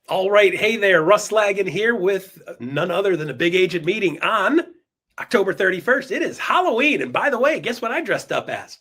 All right. Hey there, Russ Lagan here with none other than a big agent meeting on October 31st. It is Halloween. And by the way, guess what I dressed up as?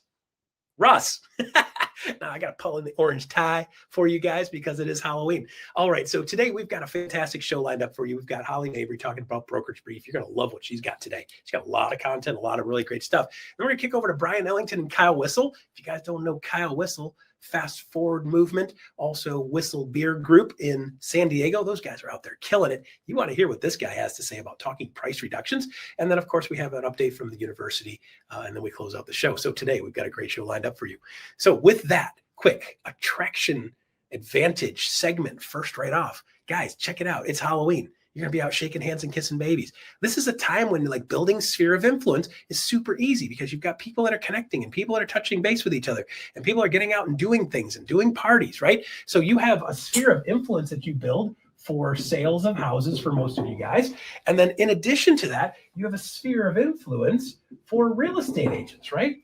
Russ. Now I got to pull in the orange tie for you guys because it is Halloween. All right. So today we've got a fantastic show lined up for you. We've got Holly Mabry talking about Brokerage Brief. You're going to love what she's got today. She's got a lot of content, a lot of really great stuff. Then we're going to kick over to Brian Ellington and Kyle Whistle. If you guys don't know Kyle Whistle, Fast Forward Movement, also Whistle Beer Group in San Diego. Those guys are out there killing it. You want to hear what this guy has to say about talking price reductions. And then, of course, we have an update from the university, and then we close out the show. So today we've got a great show lined up for you. So with that, quick attraction advantage segment first right off. Guys, check it out. It's Halloween. You're going to be out shaking hands and kissing babies. This is a time when like building sphere of influence is super easy because you've got people that are connecting and people that are touching base with each other and people are getting out and doing things and doing parties, right? So you have a sphere of influence that you build for sales of houses for most of you guys. And then in addition to that, you have a sphere of influence for real estate agents, right?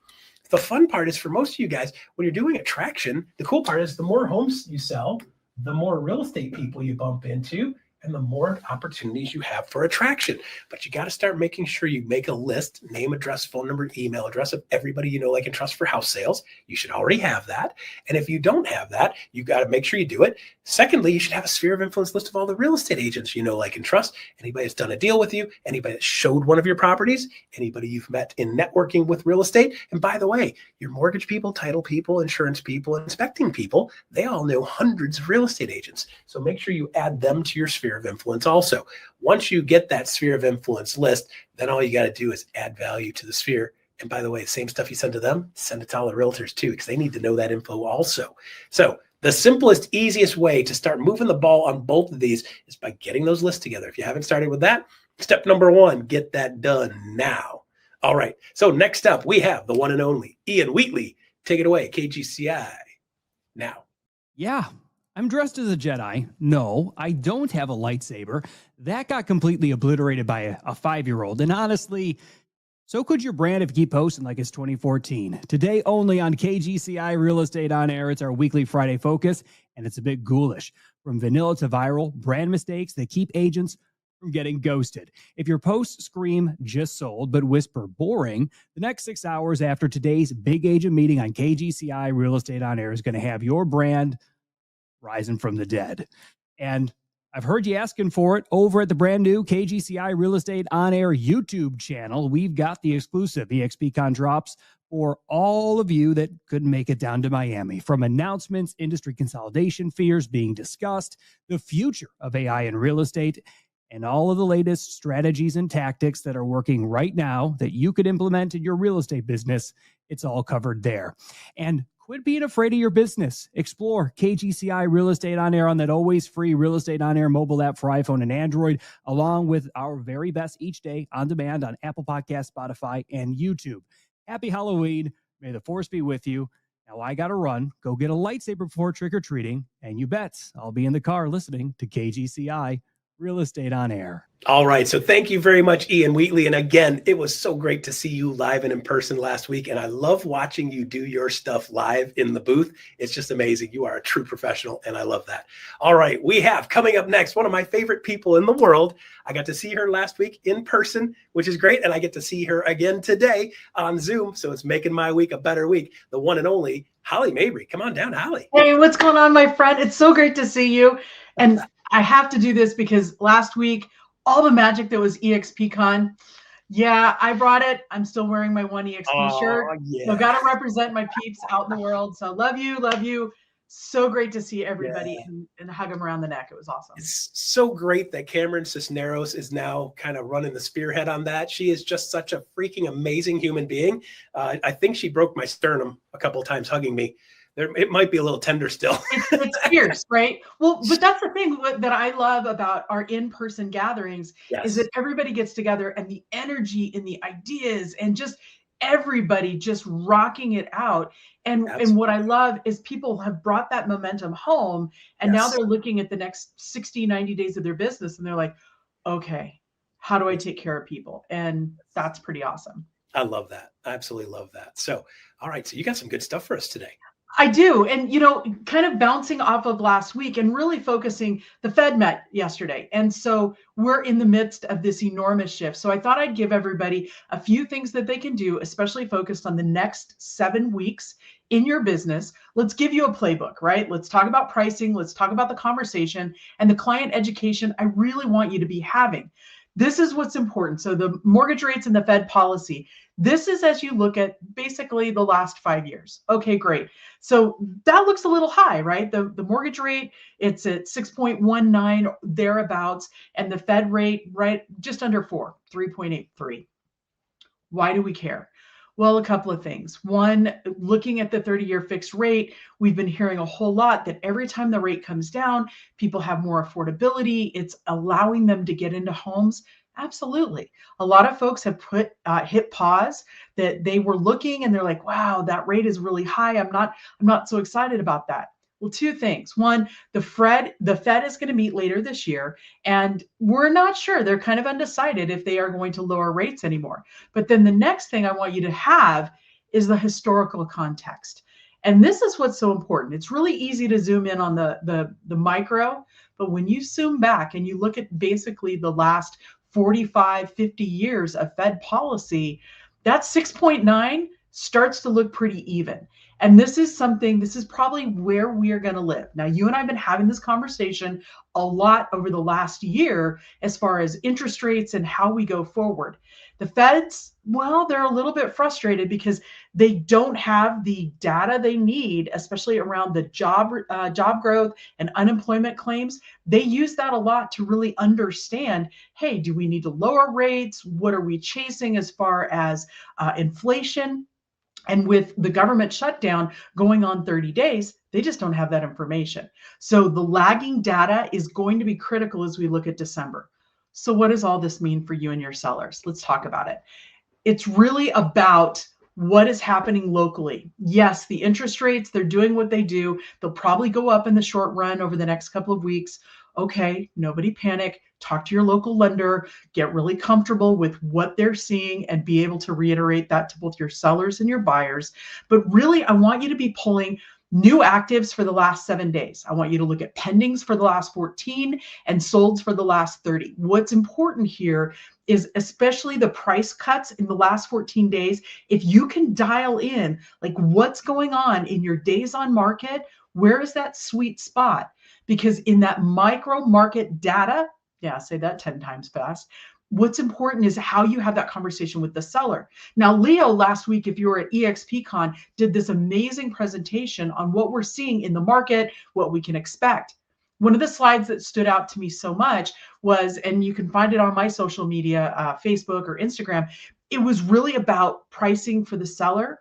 The fun part is for most of you guys, when you're doing attraction, the cool part is the more homes you sell, the more real estate people you bump into, and the more opportunities you have for attraction. But you got to start making sure you make a list, name, address, phone number, email address of everybody you know, like, and trust for house sales. You should already have that. And if you don't have that, you got to make sure you do it. Secondly, you should have a sphere of influence list of all the real estate agents you know, like, and trust. Anybody that's done a deal with you, anybody that showed one of your properties, anybody you've met in networking with real estate. And by the way, your mortgage people, title people, insurance people, inspecting people, they all know hundreds of real estate agents. So make sure you add them to your sphere of influence also. Once you get that sphere of influence list, then all you got to do is add value to the sphere. And by the way, the same stuff you send to them, send it to all the realtors too, because they need to know that info also. So the simplest, easiest way to start moving the ball on both of these is by getting those lists together. If you haven't started with that, step number one, get that done now. All right. So next up, we have the one and only Ian Wheatley. Take it away, KGCI. Now. Yeah. I'm dressed as a Jedi. No, I don't have a lightsaber. That got completely obliterated by a 5-year-old. And honestly, so could your brand if you keep posting like it's 2014. Today only on KGCI Real Estate On Air, it's our weekly Friday focus, and it's a bit ghoulish. From vanilla to viral, brand mistakes that keep agents from getting ghosted. If your posts scream just sold but whisper boring, the next 6 hours after today's big agent meeting on KGCI Real Estate On Air is going to have your brand rising from the dead. And I've heard you asking for it over at the brand new KGCI Real Estate On Air YouTube channel. We've got the exclusive EXPCon drops for all of you that couldn't make it down to Miami. From announcements, industry consolidation fears being discussed, the future of AI in real estate, and all of the latest strategies and tactics that are working right now that you could implement in your real estate business. It's all covered there. And quit being afraid of your business. Explore KGCI Real Estate On Air on that always free Real Estate On Air mobile app for iPhone and Android, along with our very best each day on demand on Apple Podcasts, Spotify, and YouTube. Happy Halloween. May the force be with you. Now I got to run. Go get a lightsaber before trick-or-treating. And you bet I'll be in the car listening to KGCI Real Estate On Air. All right. So thank you very much, Ian Wheatley. And again, it was so great to see you live and in person last week. And I love watching you do your stuff live in the booth. It's just amazing. You are a true professional, and I love that. All right. We have coming up next one of my favorite people in the world. I got to see her last week in person, which is great. And I get to see her again today on Zoom. So it's making my week a better week. The one and only Holly Mabry. Come on down, Holly. Hey, what's going on, my friend? It's so great to see you. And I have to do this because last week, all the magic that was EXPCon, yeah, I brought it. I'm still wearing my one EXP shirt. Yeah. So got to represent my peeps out in the world. So love you, love you. So great to see everybody and hug them around the neck. It was awesome. It's so great that Cameron Cisneros is now kind of running the spearhead on that. She is just such a freaking amazing human being. I think she broke my sternum a couple of times hugging me. It might be a little tender still. It's fierce, right? Well, but that's the thing that I love about our in-person gatherings is that everybody gets together and the energy and the ideas and just everybody just rocking it out. And what I love is people have brought that momentum home and now they're looking at the next 60, 90 days of their business and they're like, okay, how do I take care of people? And that's pretty awesome. I love that. I absolutely love that. So, all right. So you got some good stuff for us today. I do. And, kind of bouncing off of last week and really focusing, the Fed met yesterday. And so we're in the midst of this enormous shift. So I thought I'd give everybody a few things that they can do, especially focused on the next 7 weeks in your business. Let's give you a playbook, right? Let's talk about pricing. Let's talk about the conversation and the client education I really want you to be having. This is what's important. So the mortgage rates and the Fed policy, this is as you look at basically the last 5 years. Okay, great. So that looks a little high, right? The mortgage rate, it's at 6.19 thereabouts, and the Fed rate, right, just under 4, 3.83. Why do we care? Well, a couple of things. One, looking at the 30-year fixed rate, we've been hearing a whole lot that every time the rate comes down, people have more affordability. It's allowing them to get into homes. Absolutely. A lot of folks have hit pause, that they were looking and they're like, wow, that rate is really high. I'm not so excited about that. Well, two things. One, the Fed is going to meet later this year, and we're not sure. They're kind of undecided if they are going to lower rates anymore. But then the next thing I want you to have is the historical context. And this is what's so important. It's really easy to zoom in on the micro, but when you zoom back and you look at basically the last 45, 50 years of Fed policy, that 6.9 starts to look pretty even. And this is probably where we are going to live. Now, you and I have been having this conversation a lot over the last year as far as interest rates and how we go forward. The Feds, well, they're a little bit frustrated because they don't have the data they need, especially around the job growth and unemployment claims. They use that a lot to really understand, hey, do we need to lower rates? What are we chasing as far as inflation? And with the government shutdown going on 30 days, they just don't have that information. So the lagging data is going to be critical as we look at December. So what does all this mean for you and your sellers? Let's talk about it. It's really about what is happening locally. Yes, the interest rates, they're doing what they do. They'll probably go up in the short run over the next couple of weeks. Okay, nobody panic. Talk to your local lender, get really comfortable with what they're seeing, and be able to reiterate that to both your sellers and your buyers. But really, I want you to be pulling new actives for the last 7 days. I want you to look at pendings for the last 14 and solds for the last 30. What's important here is especially the price cuts in the last 14 days. If you can dial in like what's going on in your days on market, where is that sweet spot? Because in that micro market data, yeah, say that 10 times fast. What's important is how you have that conversation with the seller. Now, Leo, last week, if you were at EXPCon, did this amazing presentation on what we're seeing in the market, what we can expect. One of the slides that stood out to me so much was, and you can find it on my social media, Facebook or Instagram, it was really about pricing for the seller.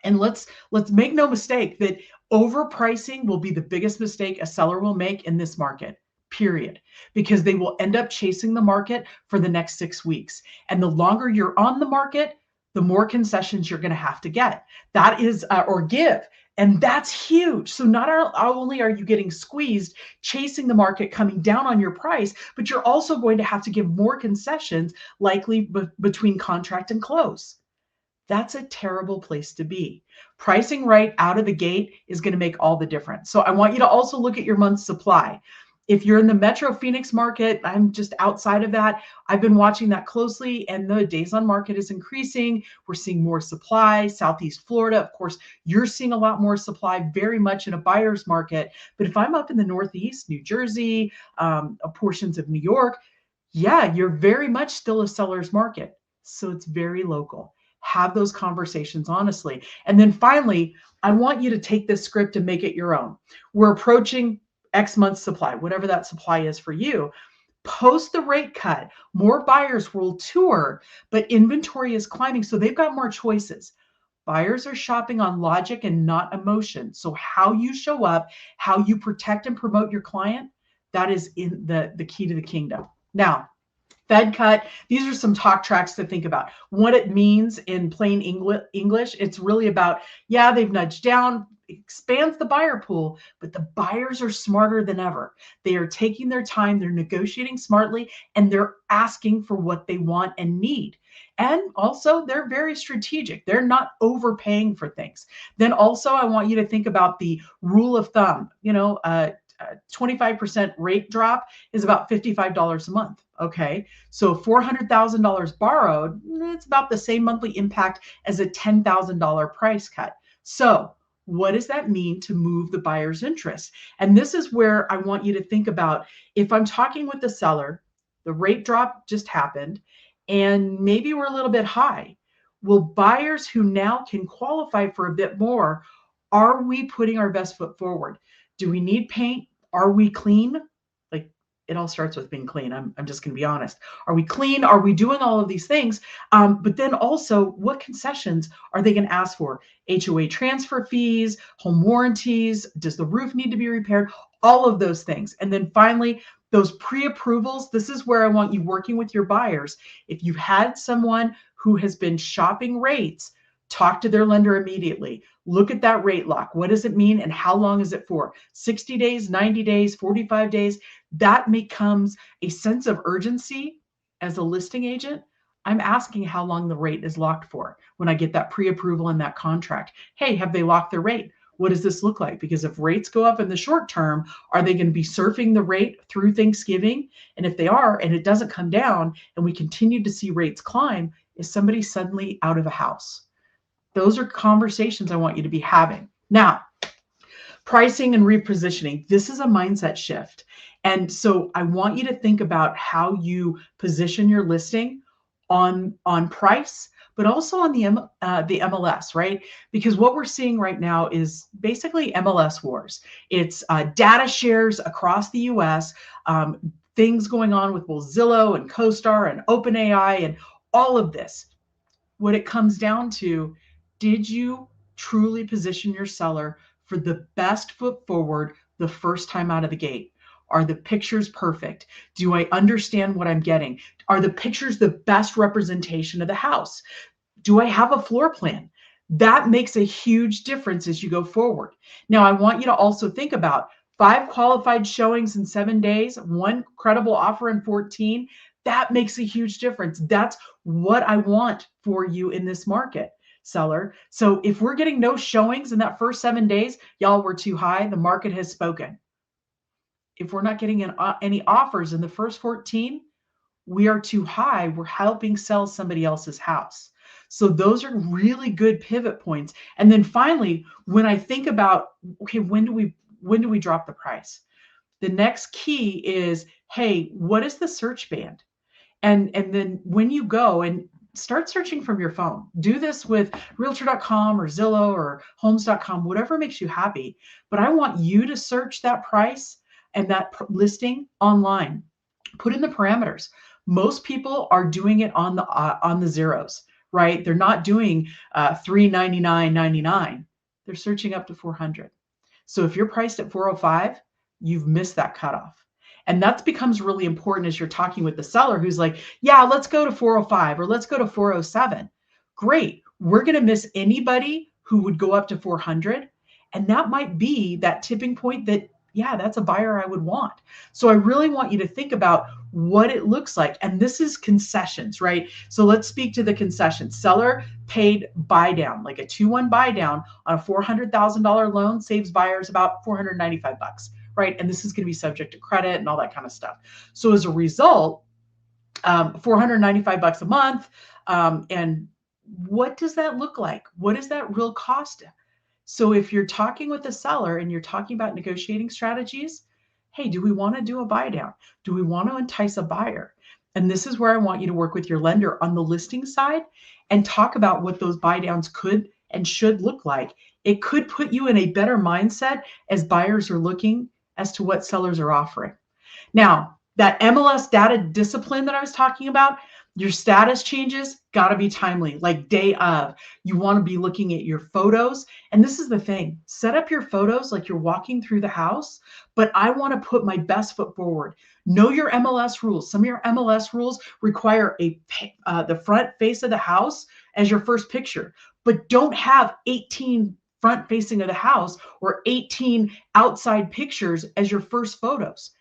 And let's make no mistake that overpricing will be the biggest mistake a seller will make in this market. Period. Because they will end up chasing the market for the next 6 weeks. And the longer you're on the market, the more concessions you're going to have to get. That is, or give. And that's huge. So not only are you getting squeezed, chasing the market, coming down on your price, but you're also going to have to give more concessions, likely between contract and close. That's a terrible place to be. Pricing right out of the gate is going to make all the difference. So I want you to also look at your month's supply. If you're in the Metro Phoenix market, I'm just outside of that. I've been watching that closely, and the days on market is increasing. We're seeing more supply. Southeast Florida, of course, you're seeing a lot more supply, very much in a buyer's market. But if I'm up in the Northeast, New Jersey, portions of New York, yeah, you're very much still a seller's market. So it's very local. Have those conversations honestly. And then finally, I want you to take this script and make it your own. We're approaching X months supply, whatever that supply is for you. Post the rate cut. More buyers will tour, but inventory is climbing, so they've got more choices. Buyers are shopping on logic and not emotion. So how you show up, how you protect and promote your client, that is in the key to the kingdom. Now, Fed cut, these are some talk tracks to think about. What it means in plain English, it's really about, yeah, they've nudged down, expands the buyer pool, but the buyers are smarter than ever. They are taking their time, they're negotiating smartly, and they're asking for what they want and need. And also, they're very strategic. They're not overpaying for things. Then also, I want you to think about the rule of thumb. 25% rate drop is about $55 a month. Okay. So $400,000 borrowed, it's about the same monthly impact as a $10,000 price cut. So what does that mean to move the buyer's interest? And this is where I want you to think about, if I'm talking with the seller, the rate drop just happened, and maybe we're a little bit high. Well, buyers who now can qualify for a bit more, are we putting our best foot forward? Do we need paint? Are we clean? Like, it all starts with being clean. I'm just going to be honest. Are we clean? Are we doing all of these things? But then also, what concessions are they going to ask for? HOA transfer fees, home warranties? Does the roof need to be repaired? All of those things. And then finally, those pre-approvals. This is where I want you working with your buyers. If you've had someone who has been shopping rates, talk to their lender immediately. Look at that rate lock. What does it mean and how long is it for? 60 days, 90 days, 45 days? That becomes a sense of urgency as a listing agent. I'm asking how long the rate is locked for when I get that pre-approval and that contract. Hey, have they locked their rate? What does this look like? Because if rates go up in the short term, are they going to be surfing the rate through Thanksgiving? And if they are, and it doesn't come down and we continue to see rates climb, is somebody suddenly out of a house? Those are conversations I want you to be having. Now, pricing and repositioning. This is a mindset shift. And so I want you to think about how you position your listing on price, but also on the MLS, right? Because what we're seeing right now is basically MLS wars. It's data shares across the US, things going on with both Zillow and CoStar and OpenAI and all of this. What it comes down to, did you truly position your seller for the best foot forward the first time out of the gate? Are the pictures perfect? Do I understand what I'm getting? Are the pictures the best representation of the house? Do I have a floor plan? That makes a huge difference as you go forward. Now, I want you to also think about 5 qualified showings in 7 days, 1 credible offer in 14. That makes a huge difference. That's what I want for you in this market, seller. So if we're getting no showings in that first 7 days, y'all, we're too high. The market has spoken. If we're not getting any offers in the first 14, we are too high. We're helping sell somebody else's house. So those are really good pivot points. And then finally, when I think about, okay, when do we drop the price? The next key is, hey, what is the search band? And then when you go and start searching from your phone, do this with realtor.com or Zillow or homes.com, whatever makes you happy. But I want you to search that price and that listing online. Put in the parameters. Most people are doing it on the zeros, right? They're not doing $399.99. They're searching up to 400. So if you're priced at 405, you've missed that cutoff. And that becomes really important as you're talking with the seller who's like, yeah, let's go to 405 or let's go to 407. Great. We're going to miss anybody who would go up to 400. And that might be that tipping point that, yeah, that's a buyer I would want. So I really want you to think about what it looks like. And this is concessions, right? So let's speak to the concessions. Seller paid buy down, like a 2-1 buy down on a $400,000 loan saves buyers about $495. Right? And this is going to be subject to credit and all that kind of stuff. So as a result, $495 a month. And what does that look like? What is that real cost? So if you're talking with a seller and you're talking about negotiating strategies, hey, do we want to do a buy down? Do we want to entice a buyer? And this is where I want you to work with your lender on the listing side and talk about what those buy downs could and should look like. It could put you in a better mindset as buyers are looking as to what sellers are offering. Now, that MLS data discipline that I was talking about, your status changes got to be timely, like day of. You want to be looking at your photos. And this is the thing, set up your photos like you're walking through the house, but I want to put my best foot forward. Know your MLS rules. Some of your MLS rules require the front face of the house as your first picture, but don't have 18 front facing of the house or 18 outside pictures as your first photos.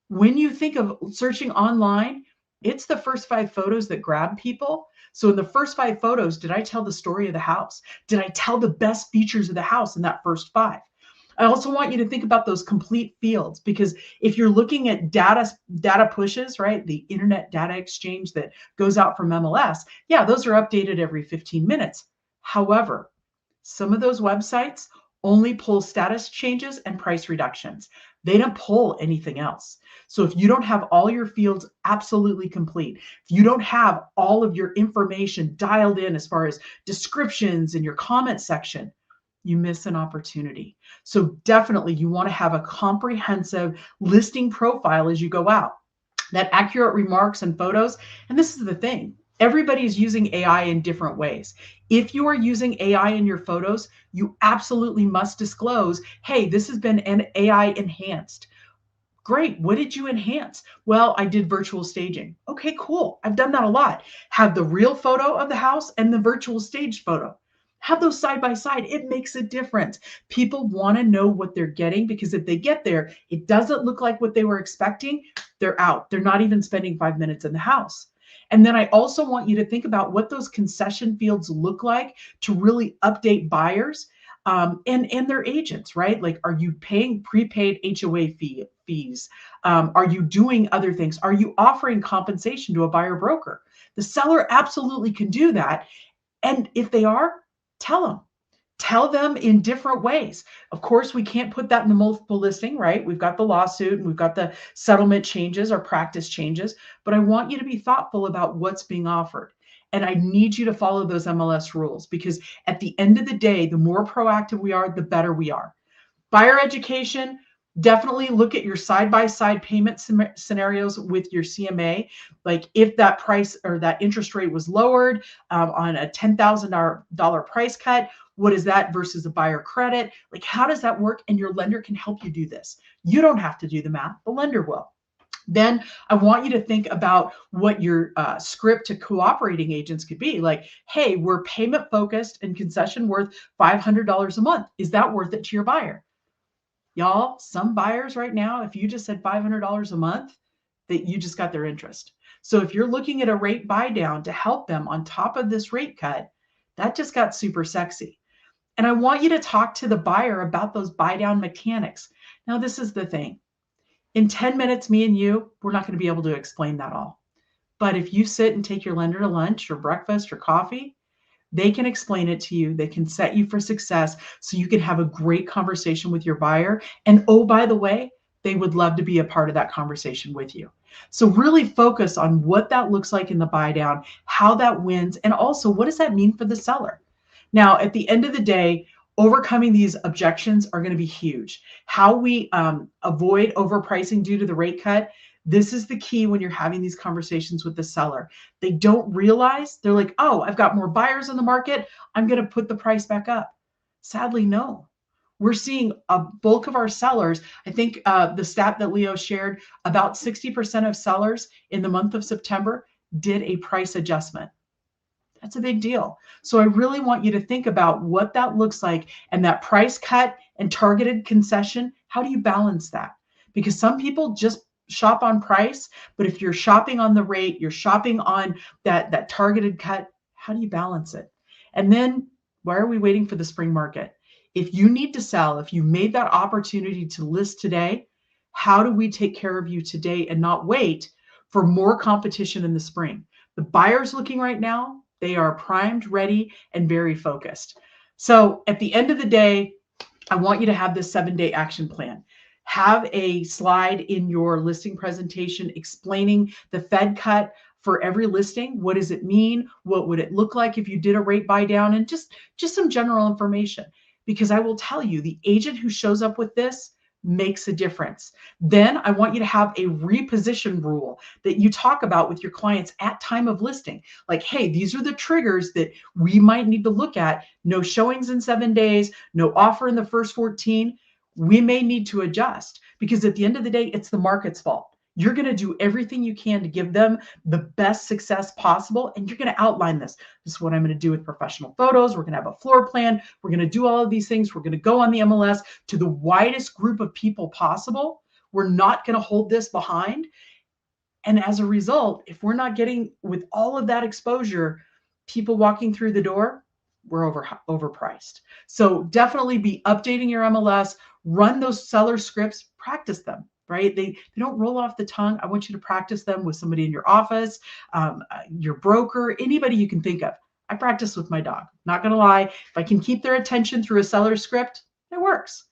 When you think of searching online, It's the first 5 photos that grab people. So in the first 5 photos, did I tell the story of the house? Did I tell the best features of the house in that first 5? I also want you to think about those complete fields, because if you're looking at data pushes, right? The internet data exchange that goes out from MLS, yeah, those are updated every 15 minutes. However, some of those websites only pull status changes and price reductions. They don't pull anything else. So if you don't have all your fields absolutely complete, if you don't have all of your information dialed in as far as descriptions in your comment section, you miss an opportunity. So definitely you want to have a comprehensive listing profile as you go out, that accurate remarks and photos. And this is the thing, everybody's using AI in different ways. If you are using AI in your photos, you absolutely must disclose, hey, this has been an AI enhanced. Great. What did you enhance? Well, I did virtual staging. Okay, cool. I've done that a lot. Have the real photo of the house and the virtual staged photo. Have those side by side. It makes a difference. People want to know what they're getting, because if they get there, it doesn't look like what they were expecting, they're out. They're not even spending 5 minutes in the house. And then I also want you to think about what those concession fields look like to really update buyers and their agents, right? Like, are you paying prepaid HOA fees? Are you doing other things? Are you offering compensation to a buyer broker? The seller absolutely can do that. And if they are, tell them in different ways. Of course, we can't put that in the multiple listing, right? We've got the lawsuit and we've got the settlement changes or practice changes, but I want you to be thoughtful about what's being offered. And I need you to follow those MLS rules, because at the end of the day, the more proactive we are, the better we are. Buyer education, definitely look at your side-by-side payment scenarios with your CMA. Like, if that price or that interest rate was lowered on a $10,000 price cut, what is that versus a buyer credit? Like, how does that work? And your lender can help you do this. You don't have to do the math, the lender will. Then I want you to think about what your script to cooperating agents could be. Like, hey, we're payment focused and concession worth $500 a month. Is that worth it to your buyer? Y'all, some buyers right now, if you just said $500 a month, that you just got their interest. So if you're looking at a rate buy down to help them on top of this rate cut, that just got super sexy. And I want you to talk to the buyer about those buy down mechanics. Now, this is the thing. In 10 minutes, me and you, we're not going to be able to explain that all. But if you sit and take your lender to lunch or breakfast or coffee, they can explain it to you. They can set you for success so you can have a great conversation with your buyer. And oh, by the way, they would love to be a part of that conversation with you. So really focus on what that looks like in the buy down, how that wins, and also what does that mean for the seller? Now, at the end of the day, overcoming these objections are going to be huge. How we avoid overpricing due to the rate cut, this is the key when you're having these conversations with the seller. They don't realize, they're like, oh, I've got more buyers in the market, I'm going to put the price back up. Sadly, no. We're seeing a bulk of our sellers. I think the stat that Leo shared, about 60% of sellers in the month of September did a price adjustment. That's a big deal. So I really want you to think about what that looks like, and that price cut and targeted concession. How do you balance that? Because some people just shop on price, but if you're shopping on the rate, you're shopping on that targeted cut, how do you balance it? And then why are we waiting for the spring market? If you need to sell, if you made that opportunity to list today, how do we take care of you today and not wait for more competition in the spring? The buyers looking right now, they are primed, ready, and very focused. So at the end of the day, I want you to have this 7-day action plan. Have a slide in your listing presentation explaining the Fed cut for every listing. What does it mean? What would it look like if you did a rate buy down? And just some general information. Because I will tell you, the agent who shows up with this makes a difference. Then I want you to have a reposition rule that you talk about with your clients at time of listing. Like, hey, these are the triggers that we might need to look at. No showings in 7 days, no offer in the first 14. We may need to adjust, because at the end of the day, it's the market's fault. You're going to do everything you can to give them the best success possible. And you're going to outline this. This is what I'm going to do with professional photos. We're going to have a floor plan. We're going to do all of these things. We're going to go on the MLS to the widest group of people possible. We're not going to hold this behind. And as a result, if we're not getting with all of that exposure, people walking through the door, we're overpriced. So definitely be updating your MLS, run those seller scripts, practice them, right? They don't roll off the tongue. I want you to practice them with somebody in your office, your broker, anybody you can think of. I practice with my dog. Not going to lie. If I can keep their attention through a seller script, it works.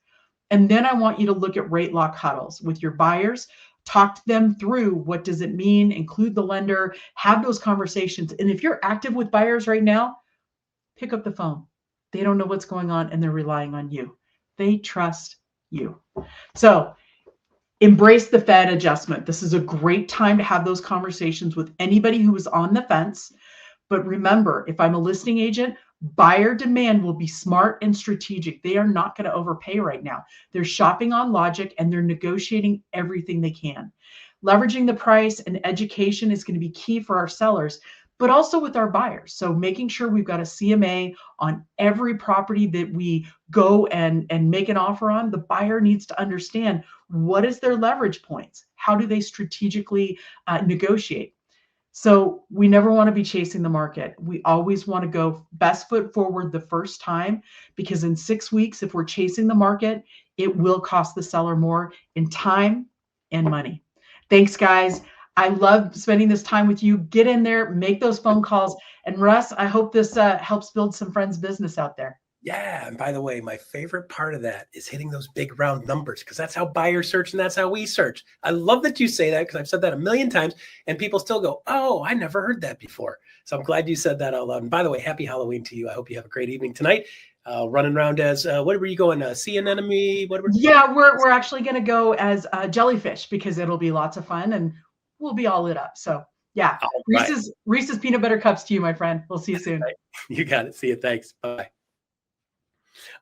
And then I want you to look at rate lock huddles with your buyers. Talk to them through what does it mean, include the lender, have those conversations. And if you're active with buyers right now, pick up the phone. They don't know what's going on and they're relying on you. They trust you. So embrace the Fed adjustment. This is a great time to have those conversations with anybody who is on the fence. But remember, if I'm a listing agent, buyer demand will be smart and strategic. They are not going to overpay right now. They're shopping on logic and they're negotiating everything they can. Leveraging the price and education is going to be key for our sellers, but also with our buyers. So making sure we've got a CMA on every property that we go and make an offer on. The buyer needs to understand, what is their leverage points? How do they strategically negotiate? So we never want to be chasing the market. We always want to go best foot forward the first time, because in 6 weeks, if we're chasing the market, it will cost the seller more in time and money. Thanks, guys. I love spending this time with you. Get in there, make those phone calls. And Russ, I hope this helps build some friends' business out there. Yeah. And by the way, my favorite part of that is hitting those big round numbers, because that's how buyers search and that's how we search. I love that you say that, because I've said that a million times and people still go, oh, I never heard that before. So I'm glad you said that out loud. And by the way, happy Halloween to you. I hope you have a great evening tonight. Running around as, what were you going, sea anemone? Yeah, we're actually going to go as jellyfish, because it'll be lots of fun and we'll be all lit up. So yeah, Reese's peanut butter cups to you, my friend. We'll see you soon. You got it. See you. Thanks. Bye.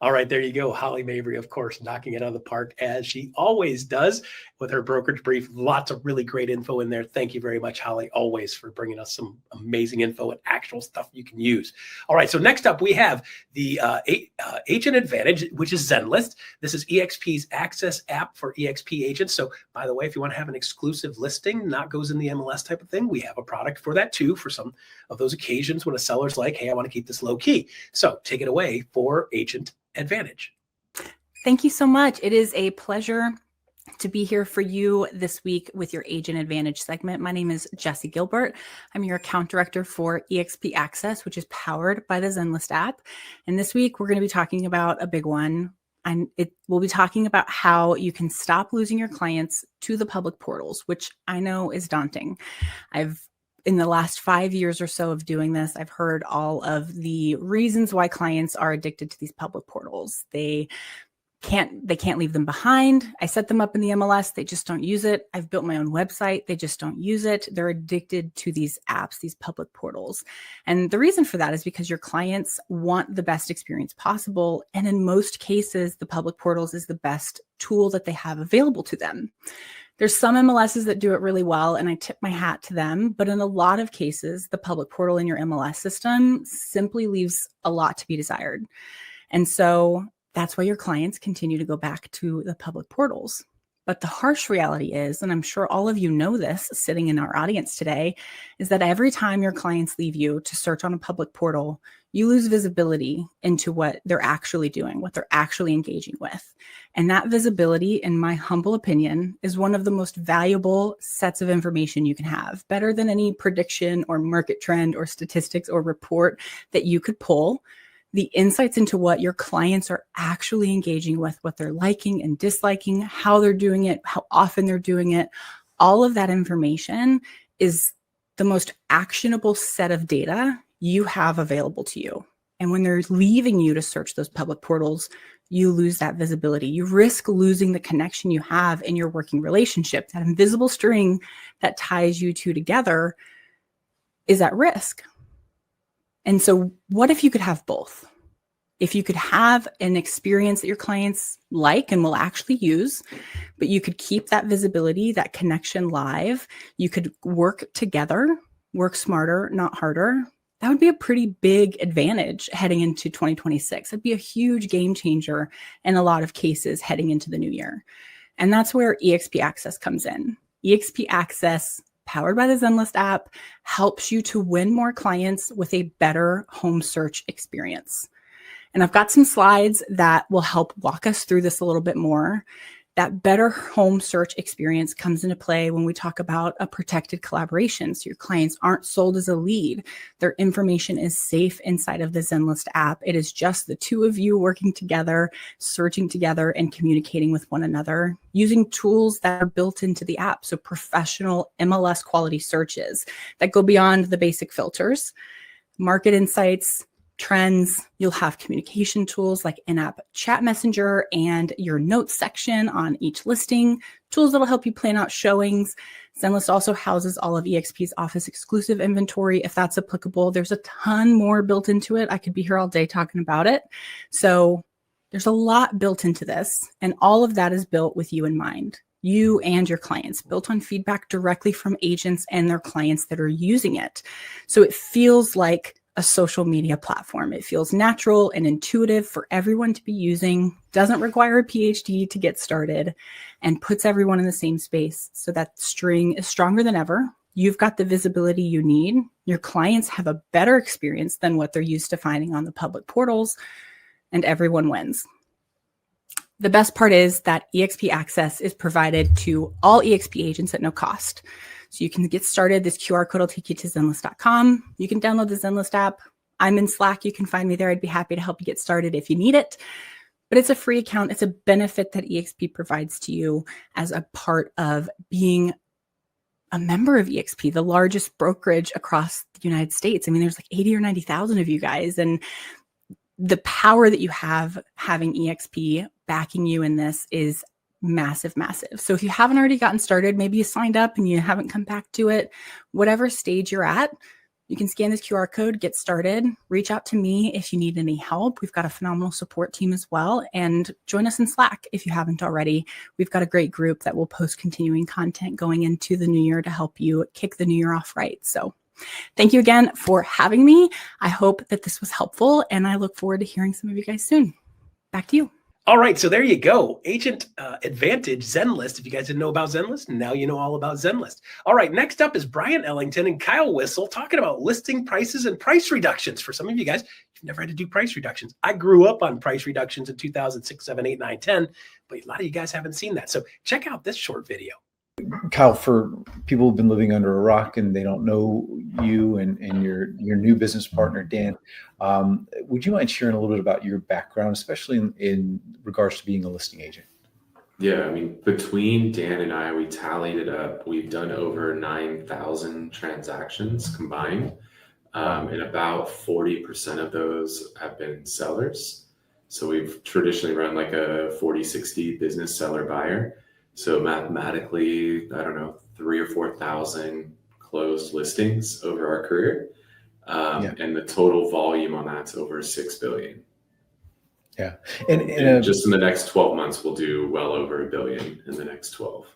All right, there you go. Holly Mabry, of course, knocking it out of the park, as she always does with her brokerage brief. Lots of really great info in there. Thank you very much, Holly, always, for bringing us some amazing info and actual stuff you can use. All right, so next up we have the Agent Advantage, which is Zenlist. This is eXp's access app for eXp agents. So, by the way, if you want to have an exclusive listing, not goes in the MLS type of thing, we have a product for that too, for some of those occasions when a seller's like, hey, I want to keep this low key. So take it away for Agent Advantage. Thank you so much. It is a pleasure to be here for you this week with your Agent Advantage segment. My name is Jessie Gilbert. I'm your account director for eXp Access, which is powered by the Zenlist app. And this week, we're going to be talking about a big one. We'll be talking about how you can stop losing your clients to the public portals, which I know is daunting. In the last 5 years or so of doing this, I've heard all of the reasons why clients are addicted to these public portals. They can't leave them behind. I set them up in the MLS. They just don't use it. I've built my own website. They just don't use it. They're addicted to these apps, these public portals. And the reason for that is because your clients want the best experience possible. And in most cases, the public portals is the best tool that they have available to them. There's some MLSs that do it really well, and I tip my hat to them. But in a lot of cases, the public portal in your MLS system simply leaves a lot to be desired. And so that's why your clients continue to go back to the public portals. But the harsh reality is, and I'm sure all of you know this sitting in our audience today, is that every time your clients leave you to search on a public portal, you lose visibility into what they're actually doing, what they're actually engaging with. And that visibility, in my humble opinion, is one of the most valuable sets of information you can have, better than any prediction or market trend or statistics or report that you could pull. The insights into what your clients are actually engaging with, what they're liking and disliking, how they're doing it, how often they're doing it, all of that information is the most actionable set of data you have available to you. And when they're leaving you to search those public portals, you lose that visibility. You risk losing the connection you have in your working relationship. That invisible string that ties you two together is at risk. And so what if you could have both? If you could have an experience that your clients like and will actually use, but you could keep that visibility, that connection live, you could work together, work smarter, not harder. That would be a pretty big advantage heading into 2026. It'd be a huge game changer in a lot of cases heading into the new year. And that's where eXp Access comes in. eXp Access powered by the Zenlist app, helps you to win more clients with a better home search experience. And I've got some slides that will help walk us through this a little bit more. That better home search experience comes into play when we talk about a protected collaboration. So your clients aren't sold as a lead. Their information is safe inside of the Zenlist app. It is just the two of you working together, searching together, and communicating with one another using tools that are built into the app. So professional MLS quality searches that go beyond the basic filters, market insights, trends. You'll have communication tools like in-app chat messenger and your notes section on each listing, tools that'll help you plan out showings. Zenlist also houses all of eXp's office exclusive inventory if that's applicable. There's a ton more built into it. I could be here all day talking about it. So there's a lot built into this, and all of that is built with you in mind. You and your clients, built on feedback directly from agents and their clients that are using it. So it feels like a social media platform. It feels natural and intuitive for everyone to be using, doesn't require a PhD to get started, and puts everyone in the same space so that string is stronger than ever. You've got the visibility you need. Your clients have a better experience than what they're used to finding on the public portals, and everyone wins. The best part is that eXp access is provided to all eXp agents at no cost. So you can get started. This QR code will take you to Zenlist.com. You can download the Zenlist app. I'm in Slack. You can find me there. I'd be happy to help you get started if you need it. But it's a free account. It's a benefit that eXp provides to you as a part of being a member of eXp, the largest brokerage across the United States. I mean, there's like 80 or 90,000 of you guys. And the power that you have having eXp backing you in this is massive, massive. So if you haven't already gotten started, maybe you signed up and you haven't come back to it, whatever stage you're at, you can scan this QR code, get started, reach out to me if you need any help. We've got a phenomenal support team as well. And join us in Slack if you haven't already. We've got a great group that will post continuing content going into the new year to help you kick the new year off right. So thank you again for having me. I hope that this was helpful, and I look forward to hearing some of you guys soon. Back to you. All right, so there you go. Agent Advantage, Zenlist. If you guys didn't know about Zenlist, now you know all about Zenlist. All right, next up is Brian Ellington and Kyle Whistle talking about listing prices and price reductions. For some of you guys, you've never had to do price reductions. I grew up on price reductions in 2006, 7, 8, 9, 10, but a lot of you guys haven't seen that. So check out this short video. Kyle, for people who've been living under a rock and they don't know you and your new business partner, Dan, would you mind sharing a little bit about your background, especially in regards to being a listing agent? Yeah, I mean, between Dan and I, we tallied it up. We've done over 9,000 transactions combined, and about 40% of those have been sellers. So we've traditionally run like a 40-60 business seller buyer. So mathematically, I don't know, 3,000 or 4,000 closed listings over our career. And the total volume on that's over 6 billion. Yeah. And just in the next 12 months, we'll do well over $1 billion in the next 12.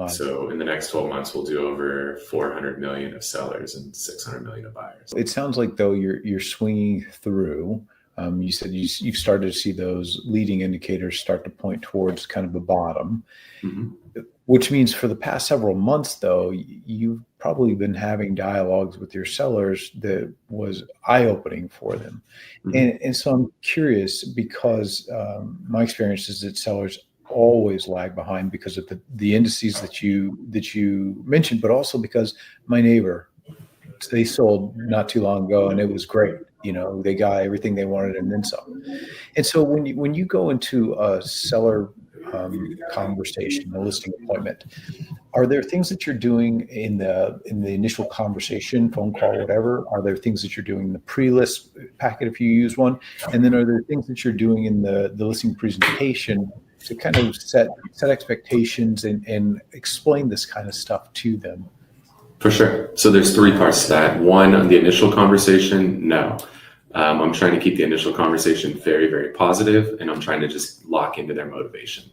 So in the next 12 months, we'll do over 400 million of sellers and 600 million of buyers. It sounds like though you're swinging through. You said you've started to see those leading indicators start to point towards kind of the bottom, which means for the past several months, though, you've probably been having dialogues with your sellers that was eye-opening for them. And so I'm curious because my experience is that sellers always lag behind because of the indices that you mentioned, but also because my neighbor, they sold not too long ago and it was great. You know, they got everything they wanted and then some. And so when you go into a seller conversation, a listing appointment, are there things that you're doing in the initial conversation, phone call, whatever? Are there things that you're doing in the pre-list packet if you use one? And then are there things that you're doing in the listing presentation to kind of set expectations and explain this kind of stuff to them? For sure. So there's 3 parts to that. One, on the initial conversation, no. I'm trying to keep the initial conversation very, very positive, and I'm trying to just lock into their motivation.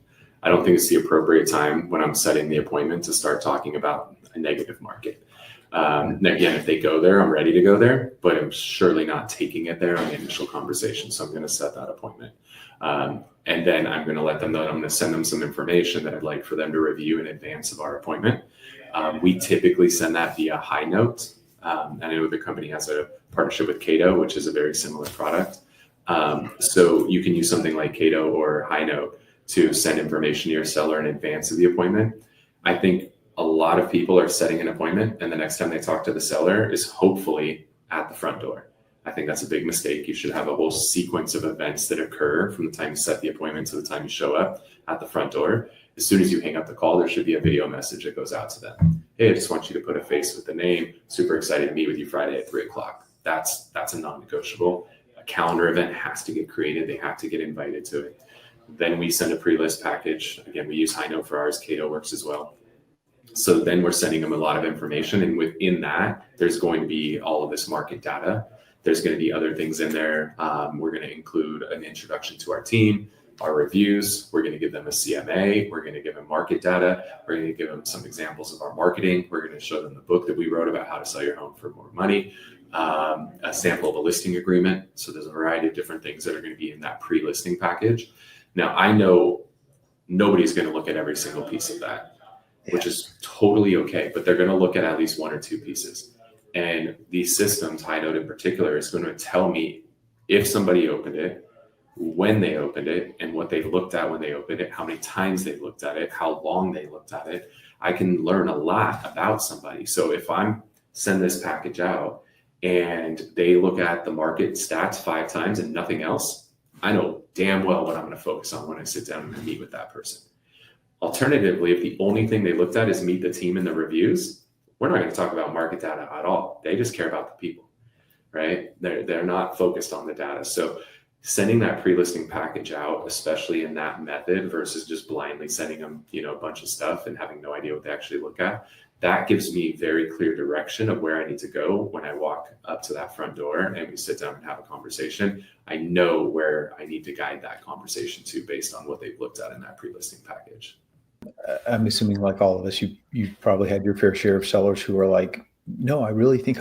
I don't think it's the appropriate time when I'm setting the appointment to start talking about a negative market. Again, if they go there, I'm ready to go there, but I'm surely not taking it there on the initial conversation. So I'm going to set that appointment. And then I'm going to let them know that I'm going to send them some information that I'd like for them to review in advance of our appointment. We typically send that via High Note. I know the company has a partnership with Cato, which is a very similar product. So you can use something like Cato or High Note to send information to your seller in advance of the appointment. I think a lot of people are setting an appointment, and the next time they talk to the seller is hopefully at the front door. I think that's a big mistake. You should have a whole sequence of events that occur from the time you set the appointment to the time you show up at the front door. As soon as you hang up the call, there should be a video message that goes out to them. Hey, I just want you to put a face with the name. Super excited to meet with you Friday at 3:00. That's a non-negotiable. A calendar event has to get created. They have to get invited to it. Then we send a pre-list package. Again, we use High Note for ours. Cato works as well. So then we're sending them a lot of information. And within that, there's going to be all of this market data. There's going to be other things in there. We're going to include an introduction to our team, our reviews. We're going to give them a CMA. We're going to give them market data. We're going to give them some examples of our marketing. We're going to show them the book that we wrote about how to sell your home for more money, a sample of a listing agreement. So there's a variety of different things that are going to be in that pre-listing package. Now, I know nobody's going to look at every single piece of that, which is totally okay, but they're going to look at least one or two pieces. And these systems, High Note in particular, is going to tell me if somebody opened it, when they opened it, and what they looked at when they opened it, how many times they looked at it, how long they looked at it. I can learn a lot about somebody. So if I'm send this package out and they look at the market stats 5 times and nothing else, I know damn well what I'm going to focus on when I sit down and meet with that person. Alternatively, if the only thing they looked at is meet the team and the reviews, we're not going to talk about market data at all. They just care about the people, right? They're not focused on the data. So sending that pre-listing package out, especially in that method versus just blindly sending them, a bunch of stuff and having no idea what they actually look at, that gives me very clear direction of where I need to go when I walk up to that front door and we sit down and have a conversation. I know where I need to guide that conversation to based on what they've looked at in that pre-listing package. I'm assuming, like all of us, you probably had your fair share of sellers who are like, no, I really think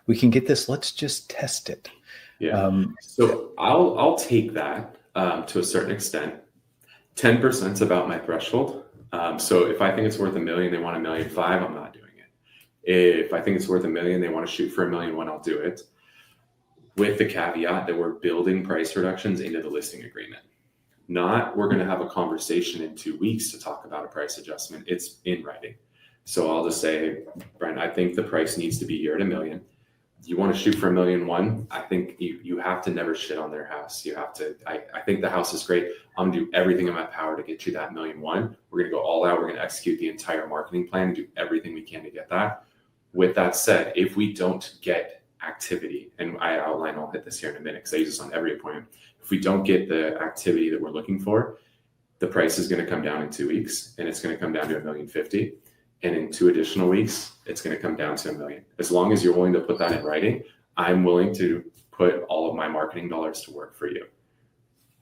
we can get this. Let's just test it. Yeah. So I'll take that to a certain extent. 10% is about my threshold. So if I think it's worth $1 million, they want $1.5 million, I'm not doing it. If I think it's worth $1 million, they want to shoot for $1 million, I'll do it. With the caveat that we're building price reductions into the listing agreement. Not we're going to have a conversation in 2 weeks to talk about a price adjustment. It's in writing. So I'll just say, Brian, I think the price needs to be here at $1 million. You want to shoot for $1.1 million? I think you have to never shit on their house. You have to, I think the house is great. I'm going to do everything in my power to get you that $1.1 million. We're going to go all out. We're going to execute the entire marketing plan and do everything we can to get that. With that said, if we don't get activity, and I outline, I'll hit this here in a minute because I use this on every appointment. If we don't get the activity that we're looking for, the price is going to come down in 2 weeks and it's going to come down to $1.05 million. And in 2 additional weeks, it's going to come down to $1 million. As long as you're willing to put that in writing, I'm willing to put all of my marketing dollars to work for you.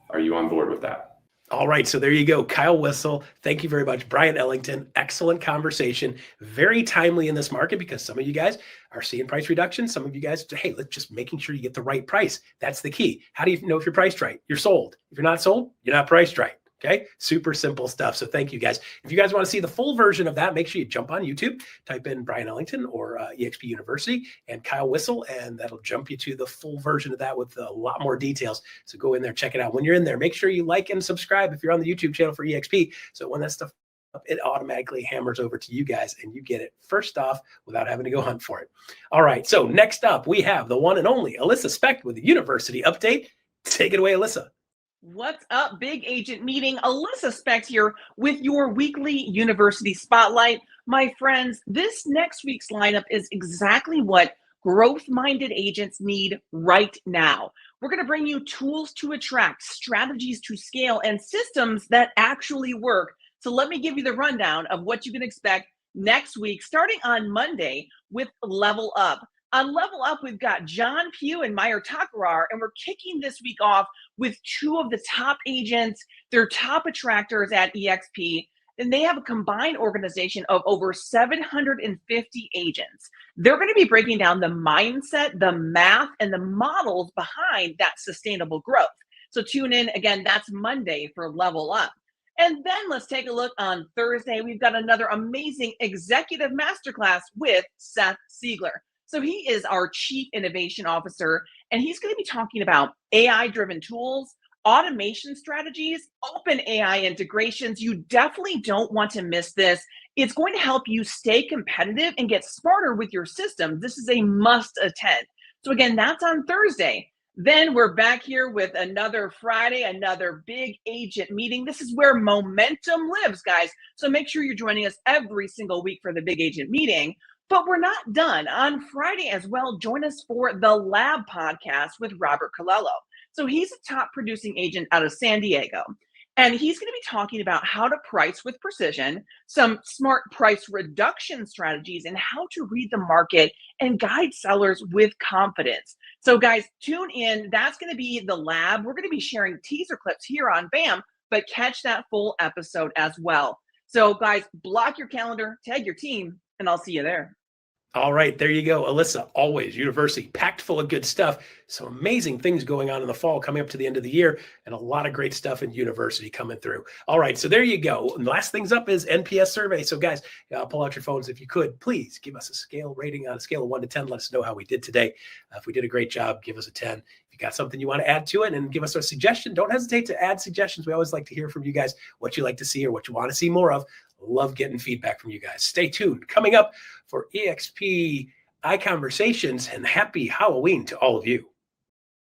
Are you on board with that? All right, so there you go. Kyle Whissel, thank you very much. Brian Ellington, excellent conversation. Very timely in this market because some of you guys are seeing price reductions. Some of you guys, hey, let's just making sure you get the right price. That's the key. How do you know if you're priced right? You're sold. If you're not sold, you're not priced right. Okay, super simple stuff. So thank you guys. If you guys want to see the full version of that, make sure you jump on YouTube, type in Brian Ellington or eXp University and Kyle Whissel, and that'll jump you to the full version of that with a lot more details. So go in there, check it out. When you're in there, make sure you like and subscribe if you're on the YouTube channel for eXp. So when that stuff up, it automatically hammers over to you guys and you get it first off without having to go hunt for it. All right, so next up, we have the one and only Alyssa Specht with the University Update. Take it away, Alyssa. What's up, Big Agent Meeting? Alyssa Specht here with your weekly University Spotlight. My friends, this next week's lineup is exactly what growth-minded agents need right now. We're going to bring you tools to attract, strategies to scale, and systems that actually work. So let me give you the rundown of what you can expect next week, starting on Monday with Level Up. On Level Up, we've got John Pugh and Meyer Takarar, and we're kicking this week off with 2 of the top agents. They're top attractors at eXp, and they have a combined organization of over 750 agents. They're going to be breaking down the mindset, the math, and the models behind that sustainable growth. So tune in. Again, that's Monday for Level Up. And then let's take a look on Thursday. We've got another amazing executive masterclass with Seth Siegler. So he is our Chief Innovation Officer, and he's going to be talking about AI-driven tools, automation strategies, open AI integrations. You definitely don't want to miss this. It's going to help you stay competitive and get smarter with your system. This is a must attend. So again, that's on Thursday. Then we're back here with another Friday, another big agent meeting. This is where momentum lives, guys. So make sure you're joining us every single week for the big agent meeting. But we're not done. On Friday as well, join us for the Lab podcast with Robert Colello. So he's a top producing agent out of San Diego. And he's going to be talking about how to price with precision, some smart price reduction strategies, and how to read the market and guide sellers with confidence. So guys, tune in. That's going to be the Lab. We're going to be sharing teaser clips here on BAM, but catch that full episode as well. So guys, block your calendar, tag your team, and I'll see you there. All right, there you go. Alyssa, always university packed full of good stuff. Some amazing things going on in the fall coming up to the end of the year, and a lot of great stuff in university coming through. All right, so there you go. And last things up is NPS survey. So guys, pull out your phones if you could. Please give us a scale rating on a scale of 1 to 10. Let us know how we did today. If we did a great job, give us a 10. If you got something you want to add to it and give us a suggestion, don't hesitate to add suggestions. We always like to hear from you guys what you like to see or what you want to see more of. Love getting feedback from you guys. Stay tuned. Coming up for EXP iConversations, and happy Halloween to all of you.